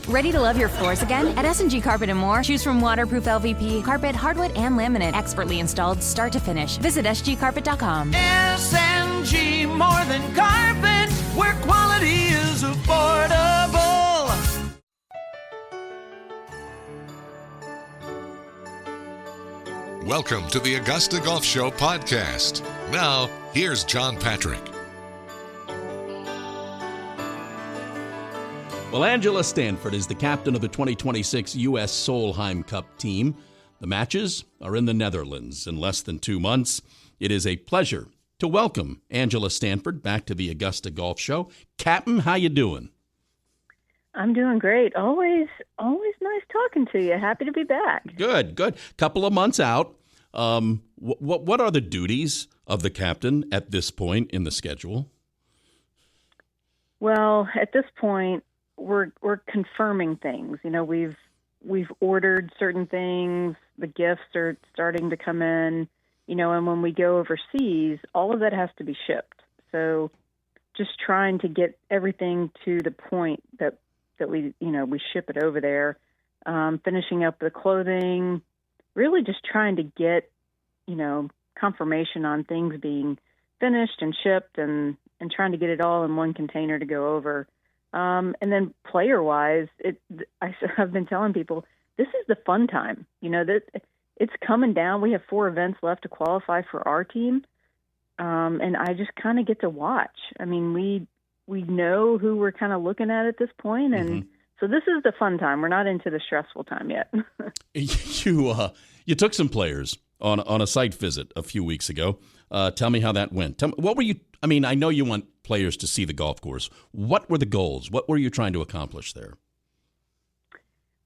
Ready to love your floors again? At S&G Carpet & More, choose from waterproof LVP, carpet, hardwood, and laminate, expertly installed start to finish. Visit sgcarpet.com. S&G, more than carpet, where quality is affordable. Welcome to the Augusta Golf Show podcast. Now, here's John Patrick. Well, Angela Stanford is the captain of the 2026 U.S. Solheim Cup team. The matches are in the Netherlands in less than 2 months. It is a pleasure to welcome Angela Stanford back to the Augusta Golf Show. Captain, how you doing? I'm doing great. Always nice talking to you. Happy to be back. Good. Couple of months out. What are the duties of the captain at this point in the schedule? Well, at this point, we're confirming things. You know, we've ordered certain things. The gifts are starting to come in. You know, and when we go overseas, all of that has to be shipped. So, just trying to get everything to the point that we ship it over there, finishing up the clothing, really just trying to get, confirmation on things being finished and shipped and trying to get it all in one container to go over. And then player-wise, I've been telling people, this is the fun time. You know, that it's coming down. We have 4 events left to qualify for our team. And I just kind of get to watch. I mean, we know who we're kind of looking at this point, and so this is the fun time. We're not into the stressful time yet. You took some players on a site visit a few weeks ago. Tell me how that went. Tell me, what were you? I mean, I know you want players to see the golf course. What were the goals? What were you trying to accomplish there?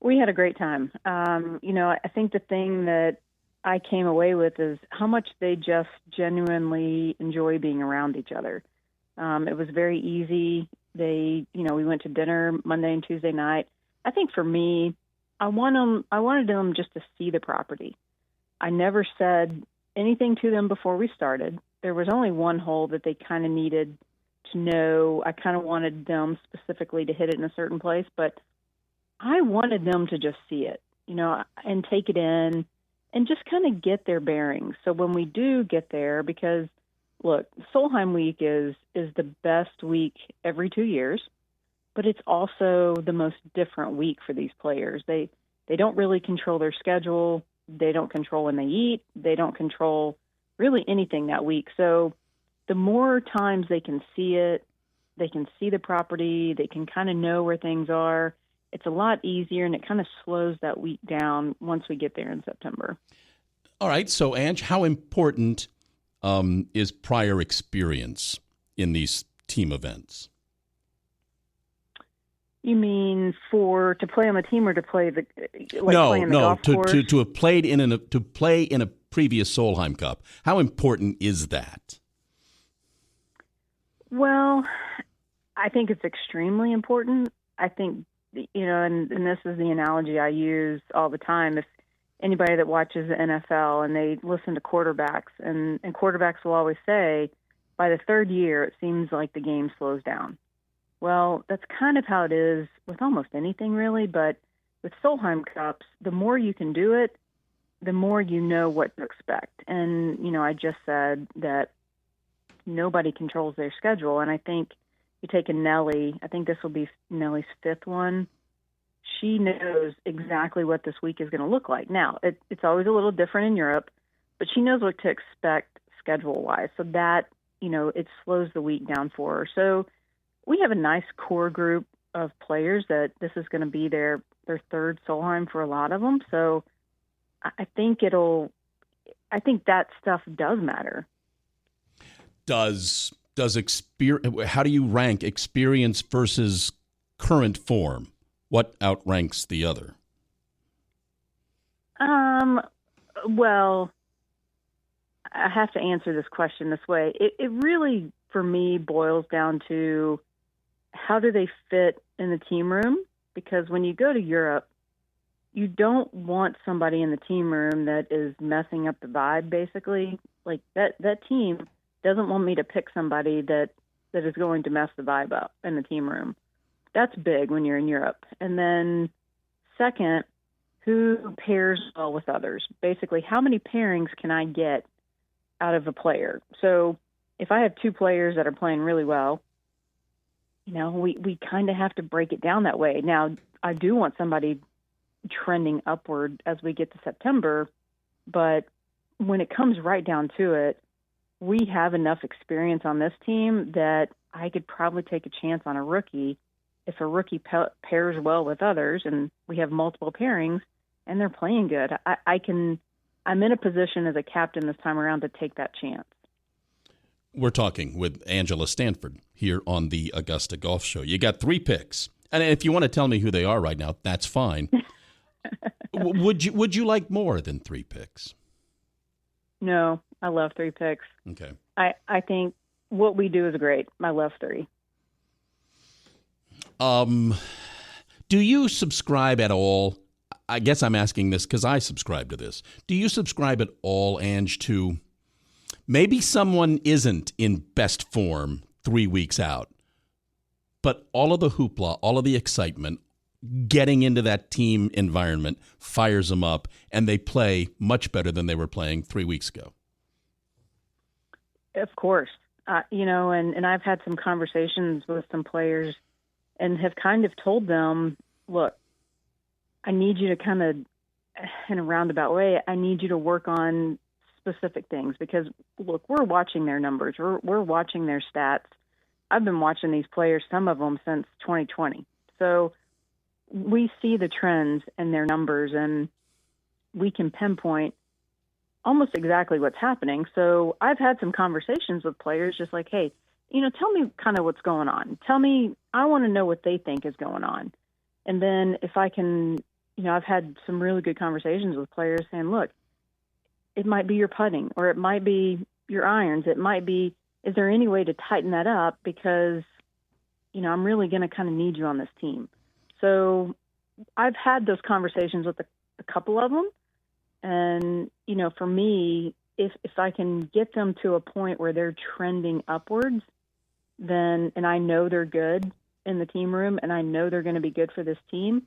We had a great time. I think the thing that I came away with is how much they just genuinely enjoy being around each other. It was very easy. We went to dinner Monday and Tuesday night. I think for me, I wanted them just to see the property. I never said anything to them before we started. There was only one hole that they kind of needed to know. I kind of wanted them specifically to hit it in a certain place, but I wanted them to just see it, and take it in and just kind of get their bearings. So when we do get there, because look, Solheim Week is the best week every 2 years, but it's also the most different week for these players. They don't really control their schedule. They don't control when they eat. They don't control really anything that week. So the more times they can see it, they can see the property, they can kind of know where things are. It's a lot easier, and it kind of slows that week down once we get there in September. All right. So, Ange, how important is prior experience in these team events? You mean to play on the team or to play play in the golf course? to have played to play in a previous Solheim Cup. How important is that? Well, I think it's extremely important. I think and this is the analogy I use all the time. If anybody that watches the NFL and they listen to quarterbacks, and quarterbacks will always say, by the third year, it seems like the game slows down. Well, that's kind of how it is with almost anything, really. But with Solheim Cups, the more you can do it, the more you know what to expect. And, I just said that nobody controls their schedule. And I think you take a Nelly, I think this will be Nelly's 5th one. She knows exactly what this week is going to look like. Now, it's always a little different in Europe, but she knows what to expect schedule-wise. So that, it slows the week down for her. So we have a nice core group of players that this is going to be their third Solheim for a lot of them. So I think that stuff does matter. Does experience? How do you rank experience versus current form? What outranks the other? Well, I have to answer this question this way. It really, for me, boils down to how do they fit in the team room? Because when you go to Europe, you don't want somebody in the team room that is messing up the vibe, basically. Like that team doesn't want me to pick somebody that is going to mess the vibe up in the team room. that's big when you're in Europe. And then second, who pairs well with others? Basically, how many pairings can I get out of a player? So if I have two players that are playing really well, we kind of have to break it down that way. Now, I do want somebody trending upward as we get to September, but when it comes right down to it, we have enough experience on this team that I could probably take a chance on a rookie if a rookie pairs well with others and we have multiple pairings and they're playing good. I'm in a position as a captain this time around to take that chance. We're talking with Angela Stanford here on the Augusta Golf Show. You got 3 picks. And if you want to tell me who they are right now, that's fine. Would you like more than 3 picks? No, I love 3 picks. Okay. I think what we do is great. I love 3. Do you subscribe at all? I guess I'm asking this because I subscribe to this. Do you subscribe at all, Ange, to maybe someone isn't in best form 3 weeks out, but all of the hoopla, all of the excitement, getting into that team environment fires them up, and they play much better than they were playing 3 weeks ago? Of course. And I've had some conversations with some players and have kind of told them, look, I need you to kind of, in a roundabout way, I need you to work on specific things because, look, we're watching their numbers. We're watching their stats. I've been watching these players, some of them since 2020. So we see the trends in their numbers and we can pinpoint almost exactly what's happening. So I've had some conversations with players just like, hey, tell me kind of what's going on. Tell me, I want to know what they think is going on. And then if I can, I've had some really good conversations with players saying, look, it might be your putting or it might be your irons. It might be, is there any way to tighten that up? Because, I'm really going to kind of need you on this team. So I've had those conversations with a couple of them. And, for me, if I can get them to a point where they're trending upwards, then, and I know they're good in the team room and I know they're going to be good for this team,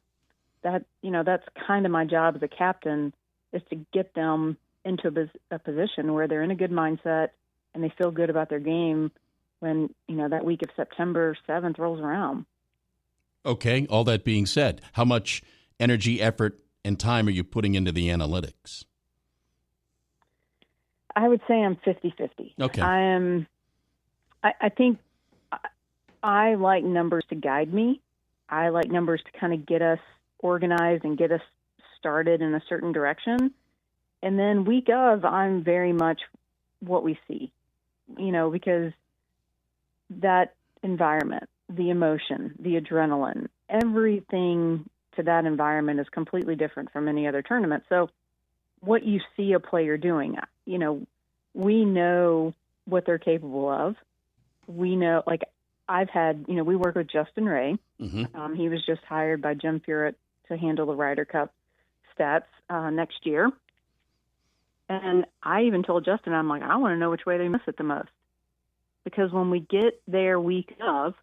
that's kind of my job as a captain, is to get them into a position where they're in a good mindset and they feel good about their game when, that week of September 7th rolls around. Okay, all that being said, how much energy, effort, and time are you putting into the analytics? I would say I'm 50-50. Okay. I think I like numbers to guide me. I like numbers to kind of get us organized and get us started in a certain direction. And then week of, I'm very much what we see, because that environment, the emotion, the adrenaline, everything to that environment is completely different from any other tournament. So what you see a player doing, we know what they're capable of. We know, like I've had, we work with Justin Ray. Mm-hmm. He was just hired by Jim Furyk to handle the Ryder Cup stats next year. And I even told Justin, I'm like, I want to know which way they miss it the most. Because when we get there week of,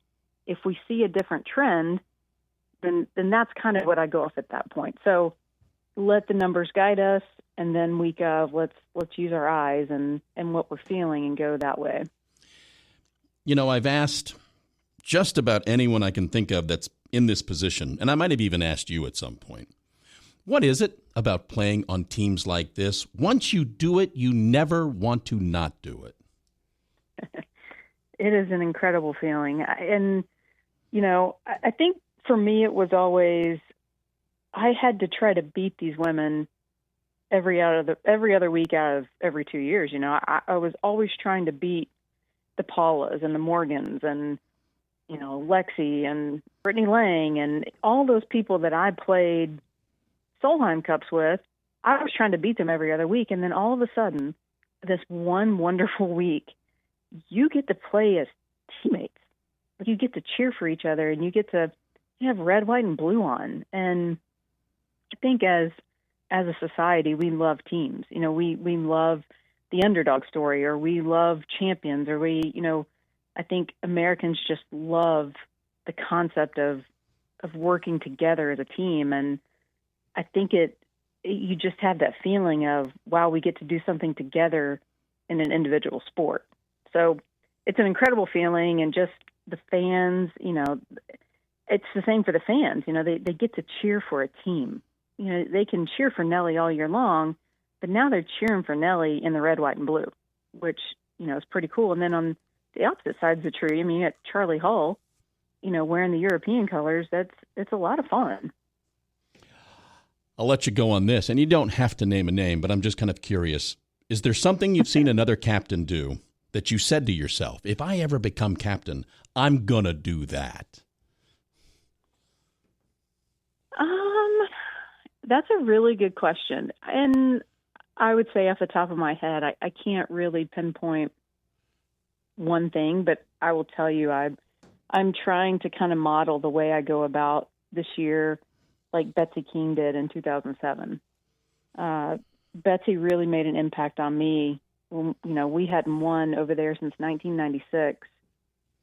if we see a different trend, then that's kind of what I go off at that point. So let the numbers guide us, and then week of, let's use our eyes and what we're feeling and go that way. I've asked just about anyone I can think of that's in this position, and I might have even asked you at some point, what is it about playing on teams like this? Once you do it, you never want to not do it. It is an incredible feeling. And, I think for me it was always, I had to try to beat these women every other week out of every 2 years. I was always trying to beat the Paulas and the Morgans and, Lexi and Brittany Lang and all those people that I played Solheim Cups with. I was trying to beat them every other week. And then all of a sudden, this one wonderful week, you get to play as teammates. You get to cheer for each other and you have red, white, and blue on. And I think as a society, we love teams. We love the underdog story, or we love champions, or I think Americans just love the concept of working together as a team. And I think you just have that feeling of, wow, we get to do something together in an individual sport. So it's an incredible feeling, and just the fans, it's the same for the fans. They get to cheer for a team. They can cheer for Nellie all year long, but now they're cheering for Nellie in the red, white, and blue, which, is pretty cool. And then on the opposite sides of the tree, you got Charlie Hull, wearing the European colors. It's a lot of fun. I'll let you go on this, and you don't have to name a name, but I'm just kind of curious. Is there something you've seen another captain do that you said to yourself, if I ever become captain, I'm going to do that? That's a really good question. And I would say off the top of my head, I can't really pinpoint one thing, but I will tell you I'm trying to kind of model the way I go about this year like Betsy King did in 2007. Betsy really made an impact on me. We hadn't won over there since 1996,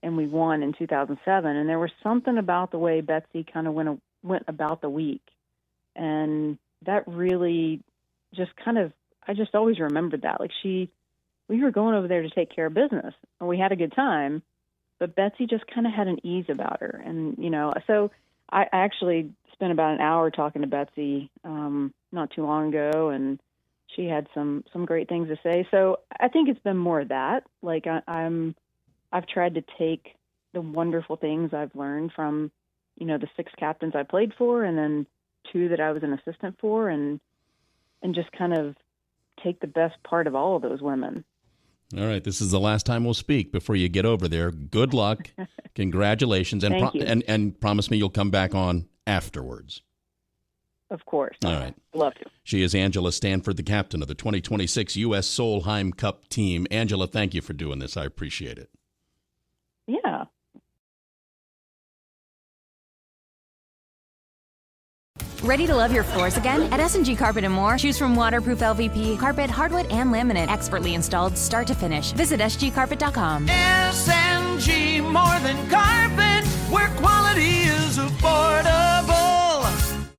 and we won in 2007. And there was something about the way Betsy kind of went about the week. And that really just I just always remembered that. Like we were going over there to take care of business, and we had a good time, but Betsy just kind of had an ease about her. And, so I actually spent about an hour talking to Betsy not too long ago, and she had some great things to say. So I think it's been more of that. Like I've tried to take the wonderful things I've learned from, the 6 captains I played for, and then 2 that I was an assistant for, and just kind of take the best part of all of those women. All right, this is the last time we'll speak before you get over there. Good luck, congratulations, and Thank you. and promise me you'll come back on afterwards. Of course. All right. Love to. She is Angela Stanford, the captain of the 2026 U.S. Solheim Cup team. Angela, thank you for doing this. I appreciate it. Yeah. Ready to love your floors again? At S&G Carpet & More, choose from waterproof LVP, carpet, hardwood, and laminate, expertly installed start to finish. Visit sgcarpet.com. SNG, more than carpet, where quality is affordable.